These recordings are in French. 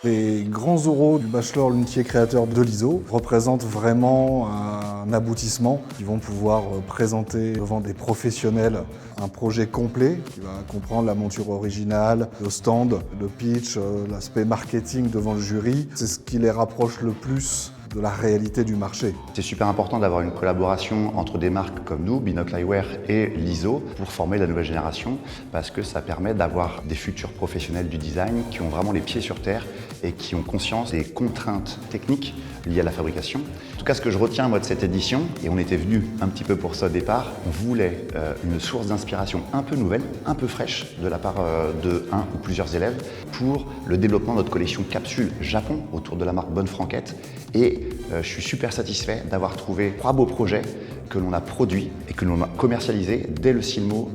Les grands oraux du bachelor lunetier créateur de l'ISO représentent vraiment un aboutissement. Ils vont pouvoir présenter devant des professionnels un projet complet qui va comprendre la monture originale, le stand, le pitch, l'aspect marketing devant le jury. C'est ce qui les rapproche le plus de la réalité du marché. C'est super important d'avoir une collaboration entre des marques comme nous, Binocle Eyewear et l'ISO, pour former la nouvelle génération, parce que ça permet d'avoir des futurs professionnels du design qui ont vraiment les pieds sur terre et qui ont conscience des contraintes techniques liées à la fabrication. En tout cas, ce que je retiens moi de cette édition, et on était venu un petit peu pour ça au départ, on voulait une source d'inspiration un peu nouvelle, un peu fraîche de la part de un ou plusieurs élèves pour le développement de notre collection Capsule Japon autour de la marque Bonne Franquette. Et je suis super satisfait d'avoir trouvé 3 beaux projets que l'on a produits et que l'on a commercialisés dès le Silmo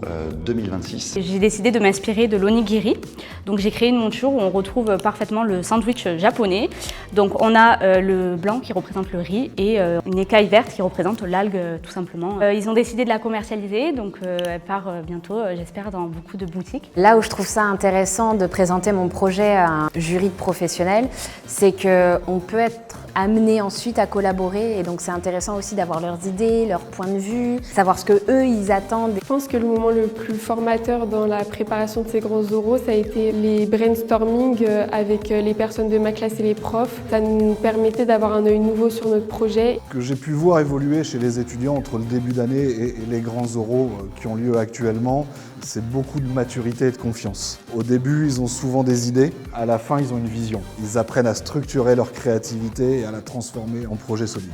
2026. J'ai décidé de m'inspirer de l'onigiri. Donc j'ai créé une monture où on retrouve parfaitement le sandwich japonais. Donc on a le blanc qui représente le riz et une écaille verte qui représente l'algue tout simplement. Ils ont décidé de la commercialiser, donc elle part bientôt, j'espère, dans beaucoup de boutiques. Là où je trouve ça intéressant de présenter mon projet à un jury de professionnels, c'est qu'on peut être amené ensuite à collaborer et donc c'est intéressant aussi d'avoir leurs idées, leurs points de vue, savoir ce que eux ils attendent. Je pense que le moment le plus formateur dans la préparation de ces grands oraux, ça a été les brainstorming avec les personnes de ma classe et les profs. Ça nous permettait d'avoir un œil nouveau sur notre projet. Que j'ai pu voir évoluer chez les étudiants entre le début d'année et les grands oraux qui ont lieu actuellement, c'est beaucoup de maturité et de confiance. Au début, ils ont souvent des idées, à la fin, ils ont une vision. Ils apprennent à structurer leur créativité et à la transformer en projet solide.